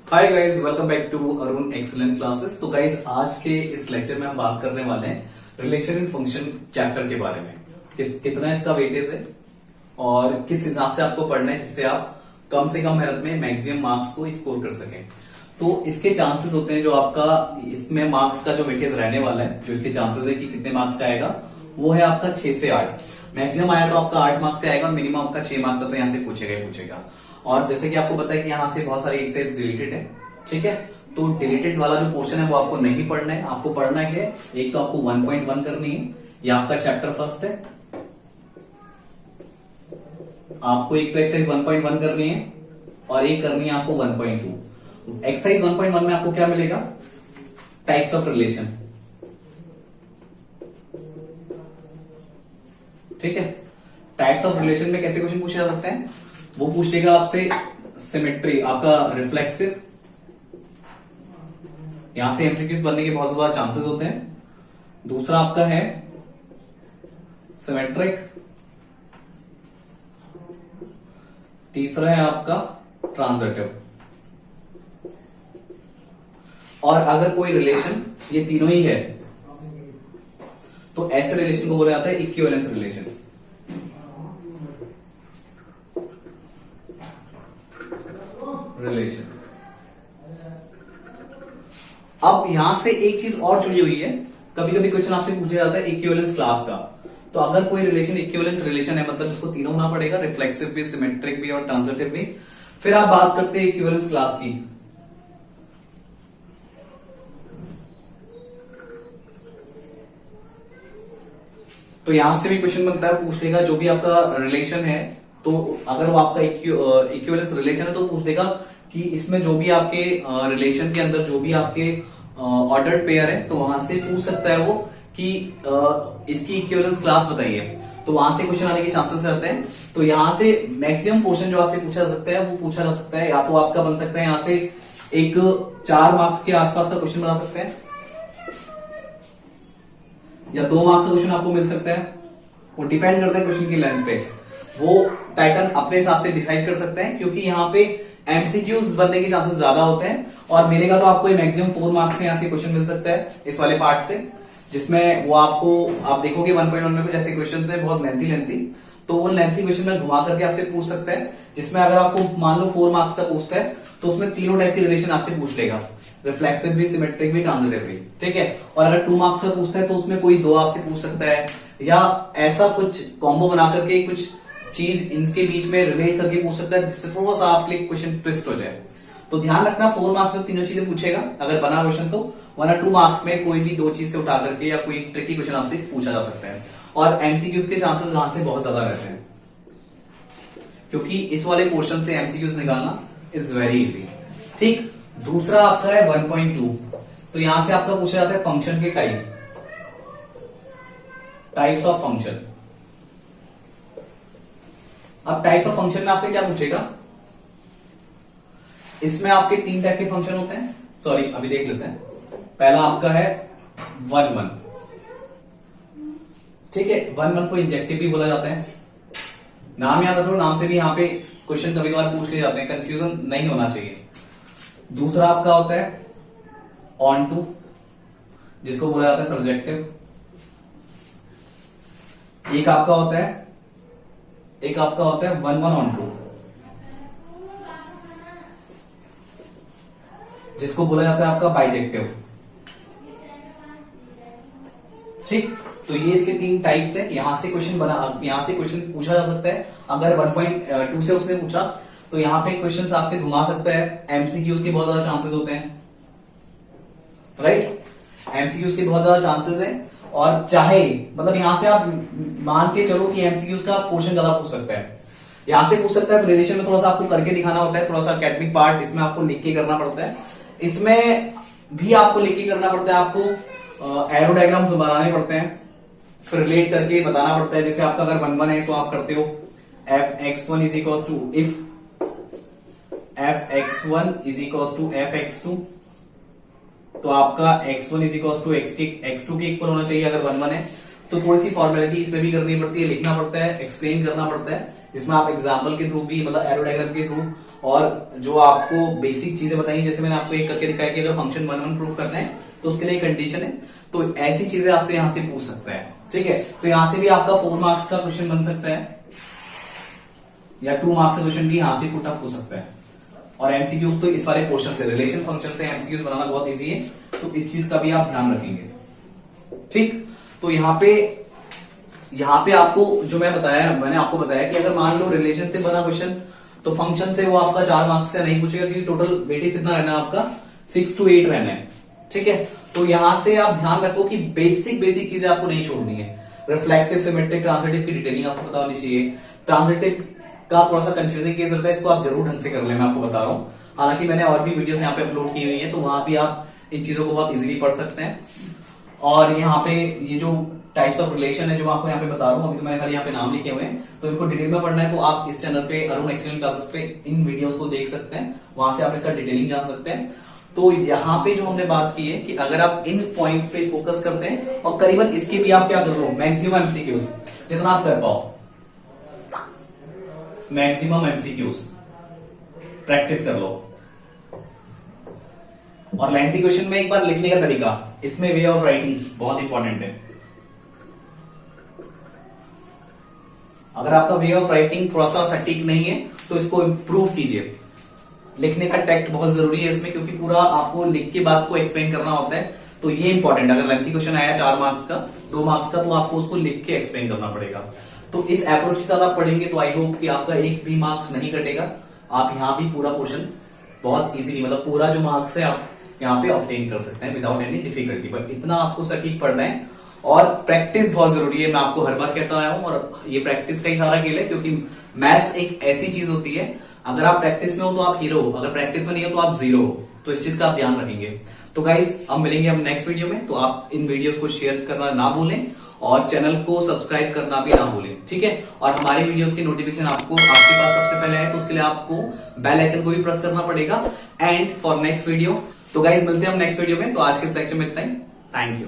Hi guys, welcome back to Arun excellent classes. तो guys, आज के इस लेक्चर में हम बात करने वाले हैं रिलेशन इन फंक्शन चैप्टर के बारे में। कितना इसका वेटेज है और किस हिसाब से आपको पढ़ना है जिससे आप कम से कम मेहनत में मैक्सिमम मार्क्स को स्कोर कर सकें। तो इसके चांसेस होते हैं, जो आपका इसमें मार्क्स का जो वेटेज रहने वाला है, जो इसके चांसेस है कि कितने मार्क्स का आएगा, वो है आपका 6 से 8। मैक्सिमम आया तो आपका 8 मार्क्स से आएगा और मिनिमम आपका 6 मार्क्स का तो यहाँ से पूछेगा ही पूछेगा। और जैसे कि आपको पता है कि यहाँ से बहुत सारी एक्सरसाइज डिलीटेड है, ठीक है। तो डिलीटेड वाला जो पोर्शन है वो आपको नहीं पढ़ना है। आपको पढ़ना है कि एक तो आपको 1.1 करनी है, ये आपका चैप्टर फर्स्ट है। आपको एक तो एक्सरसाइज 1.1 करनी है और एक करनी है आपको 1.2। एक्सरसाइज 1.1 में आपको क्या मिलेगा? टाइप्स ऑफ रिलेशन, ठीक है। टाइप्स ऑफ रिलेशन में कैसे क्वेश्चन पूछे जा सकते हैं? वो पूछ लेगा आपसे सिमेट्री, आपका रिफ्लेक्सिव, यहां से एमसीक्यूज बनने के बहुत ज्यादा चांसेस होते हैं। दूसरा आपका है सिमेट्रिक, तीसरा है आपका ट्रांजिटिव। और अगर कोई रिलेशन ये तीनों ही है तो ऐसे रिलेशन को बोला जाता है इक्विवेलेंस रिलेशन। अब यहां से एक चीज और जुड़ी हुई है, कभी कभी क्वेश्चन आपसे पूछा जाता है इक्विवेलेंस क्लास का। तो अगर कोई रिलेशन इक्विवेलेंस रिलेशन है, मतलब इसको तीनों होना पड़ेगा, रिफ्लेक्सिव भी, सिमेट्रिक भी और ट्रांजिटिव भी। फिर आप बात करते हैं इक्विवेलेंस क्लास की। तो यहां से भी क्वेश्चन बनता है, पूछ लेगा जो भी आपका रिलेशन है, तो अगर वो आपका इक्विवेलेंस रिलेशन है तो पूछ देगा कि इसमें जो भी आपके रिलेशन के अंदर जो भी आपके ऑर्डर्ड पेयर है, तो वहां से पूछ सकता है वो कि इसकी इक्विवेलेंस क्लास बताइए। तो वहां से क्वेश्चन आने के चांसेस रहते हैं। तो यहां से मैक्सिमम क्वेश्चन जो आपसे पूछा जा सकता है वो पूछा जा सकता है, या तो आपका बन सकता है यहां से एक 4 मार्क्स के आसपास का क्वेश्चन बना सकते हैं, या 2 मार्क्स का क्वेश्चन आपको मिल सकता है। वो डिपेंड करता है क्वेश्चन की लेंथ पे, वो पैटर्न अपने हिसाब से डिसाइड कर सकते हैं, क्योंकि यहाँ पे एमसीक्यूज बनने के चांसेस ज्यादा होते हैं। और मिलेगा तो आपको मैक्सिमम 4 मार्क्स में यहाँ से क्वेश्चन मिल सकता है इस वाले पार्ट से, जिसमें वो आप देखोगे 1.1 में कुछ ऐसे क्वेश्चन है बहुत लेंथी, तो वो लेंथी क्वेश्चन में घुमा करके आपसे पूछ सकता है, जिसमें अगर आपको मान लो 4 मार्क्स का पूछता है तो उसमें तीनों टाइप की रिलेशन आपसे पूछ लेगा, रिफ्लेक्सिव भी, सिमेट्रिक भी, ट्रांजिटिव भी, ठीक है। और अगर 2 मार्क्स का पूछता है तो उसमें कोई 2 आपसे पूछ सकता है, या ऐसा कुछ कॉम्बो बना करके कुछ चीज इनके बीच में रिलेट करके पूछ सकता है, जिससे थोड़ा सा आपके क्वेश्चन ट्विस्ट हो जाए। तो ध्यान रखना, 4 मार्क्स में तीनों चीजें पूछेगा अगर बना क्वेश्चन तो, वरना 2 मार्क्स में कोई भी 2 चीज से उठा करके या कोई ट्रिकी क्वेश्चन आपसे पूछा जा सकता है। और एमसीक्यूज के चांसेस यहां से बहुत ज्यादा रहते हैं, क्योंकि इस वाले पोर्शन से एमसीक्यूज निकालना इज वेरी इजी, ठीक। दूसरा आपका है 1.2। तो यहां से आपका पूछा जाता है फंक्शन के टाइप्स ऑफ फंक्शन। अब टाइप्स ऑफ फंक्शन में आपसे क्या पूछेगा? इसमें आपके 3 टाइप के फंक्शन होते हैं, सॉरी अभी देख लेते हैं। पहला आपका है 1-1, ठीक है। 1-1 को इंजेक्टिव भी बोला जाता है। नाम याद रखो, नाम से भी यहां पे क्वेश्चन कभी कभार पूछ ले जाते हैं, कंफ्यूजन नहीं होना चाहिए। दूसरा आपका होता है ऑन टू, जिसको बोला जाता है सब्जेक्टिव। एक आपका होता है 1-1 ऑन टू, जिसको बोला जाता है आपका बाइजेक्टिव, ठीक। तो ये इसके 3 टाइप्स है। यहां से क्वेश्चन पूछा जा सकता है। अगर 1.2 से उसने पूछा तो यहाँ पे क्वेश्चन आपसे घुमा सकता है। एमसीक्यूज के बहुत ज्यादा चांसेस होते हैं, राइट। एमसीक्यूज के बहुत ज्यादा चांसेस है, और चाहे मतलब यहां से आप मान के चलो कि एमसीक्यूज का पोर्शन ज्यादा पूछ सकता है, यहां से पूछ सकता है। तो रिलेशन में थोड़ा सा आपको करके दिखाना होता है, थोड़ा सा अकेडमिक पार्ट इसमें आपको लिख के करना पड़ता है। इसमें भी आपको लिख के करना पड़ता है, आपको एरो डायग्राम्स बनाने पड़ते हैं, फिर रिलेट करके बताना पड़ता है। जैसे आपका अगर 1-1 है तो आप करते हो fx1 is equal to if fx1 is equal to fx2, तो आपका x1 is equal to x2 के इक्वल होना चाहिए अगर 1-1 है। तो थोड़ी सी फॉर्मेलिटी इसमें भी करनी पड़ती है, लिखना पड़ता है, एक्सप्लेन करना पड़ता है, जिसमें आप एग्जाम्पल के थ्रू भी, मतलब एरो डायग्राम के थ्रू, और जो आपको बेसिक चीजें बताई, जैसे मैंने आपको एक करके दिखाया कि अगर फंक्शन 1 प्रूव करना है तो उसके लिए कंडीशन है, तो ऐसी चीजें आपसे यहां से पूछ सकता है। ठीक है, तो यहां से भी आपका 4 मार्क्स का क्वेश्चन बन सकता है, या 2 मार्क्स का क्वेश्चन भी यहां से पुट अप हो सकता है। और एमसीक्यूज तो इस वाले पोर्शन से, रिलेशन फंक्शन से एमसीक्यूज बनाना बहुत इजी है, तो इस चीज का भी आप ध्यान रखेंगे। ठीक, तो यहाँ पे आपको जो मैंने आपको बताया कि अगर मान लो रिलेशन से बना क्वेश्चन, तो फंक्शन से वो आपका 4 मार्क्स का नहीं पूछेगा, क्योंकि टोटल वेटेज कितना रहना है आपका, 6 to 8 रहना है। ठीक है, तो यहां से आप ध्यान रखो कि बेसिक चीजें आपको नहीं छोड़नी है। रिफ्लेक्सिव, सिमेट्रिक, ट्रांजिटिव की डिटेलिंग आपको पता होनी चाहिए। ट्रांजिटिव का थोड़ा सा कंफ्यूजिंग केस होता है, इसको आप जरूर ढंग से कर लें, मैं आपको बता रहा हूं। हालांकि मैंने और भी वीडियोस यहाँ पे अपलोड की हुई है, तो वहां भी आप इन चीजों को बहुत इजीली पढ़ सकते हैं। और यहाँ पे ये जो टाइप्स ऑफ रिलेशन है जो मैं आपको यहाँ पे बता रहा हूँ, अभी तो मैंने खाली यहाँ पे नाम लिखे हुए हैं, तो इनको डिटेल में पढ़ना है तो आप इस चैनल पे अरुण एक्सीलेंट क्लासेस पे इन वीडियोस को देख सकते हैं, वहां से आप इसका डिटेलिंग जान सकते हैं। तो यहाँ पे जो हमने बात की है कि अगर आप इन पॉइंट्स पे फोकस करते हैं, और करीबन इसके भी आप क्या कर लो, मैक्सिमम एमसीक्यूज जितना आप कर पाओ, मैक्सिमम एमसीक्यूज प्रैक्टिस कर लो। और लेंथी क्वेश्चन में एक बार लिखने का तरीका, इसमें वे ऑफ राइटिंग बहुत इंपॉर्टेंट है। अगर आपका वे ऑफ राइटिंग थोड़ा सा सटीक नहीं है तो इसको इंप्रूव कीजिए। लिखने का टैक्ट बहुत जरूरी है इसमें, क्योंकि पूरा आपको लिख के बात को एक्सप्लेन करना होता है, तो ये इंपॉर्टेंट। अगर लेंथी क्वेश्चन आया 4 मार्क्स का, 2 मार्क्स का, तो आपको उसको लिख के एक्सप्लेन करना पड़ेगा। तो इस अप्रोच के साथ आप पढ़ेंगे तो आई होप कि आपका एक भी मार्क्स नहीं कटेगा। आप यहाँ भी पूरा क्वेश्चन बहुत इजीली, मतलब पूरा जो मार्क्स है आप यहाँ पे ऑब्टेन कर सकते हैं विदाउट एनी डिफिकल्टी। बट इतना आपको सटीक पढ़ना है, और प्रैक्टिस बहुत जरूरी है। मैं आपको हर बार कहता आया हूं, और ये प्रैक्टिस का ही सारा खेल है, क्योंकि मैथ्स एक ऐसी चीज होती है, अगर आप प्रैक्टिस में हो तो आप हीरो हो, अगर प्रैक्टिस में नहीं हो तो आप जीरो हो। तो इस चीज का आप ध्यान रखेंगे। तो गाइस, अब मिलेंगे हम नेक्स्ट वीडियो में, तो आप इन वीडियोस को शेयर करना ना भूलें, और चैनल को सब्सक्राइब करना भी ना भूलें। ठीक है, और हमारे वीडियोस की नोटिफिकेशन आपको आपके पास सबसे पहले आए, तो उसके लिए आपको बेल आइकन को भी प्रेस करना पड़ेगा। एंड फॉर नेक्स्ट वीडियो, तो गाइस मिलते हैं हम नेक्स्ट वीडियो में। तो आज के लेक्चर में इतना ही। Thank you.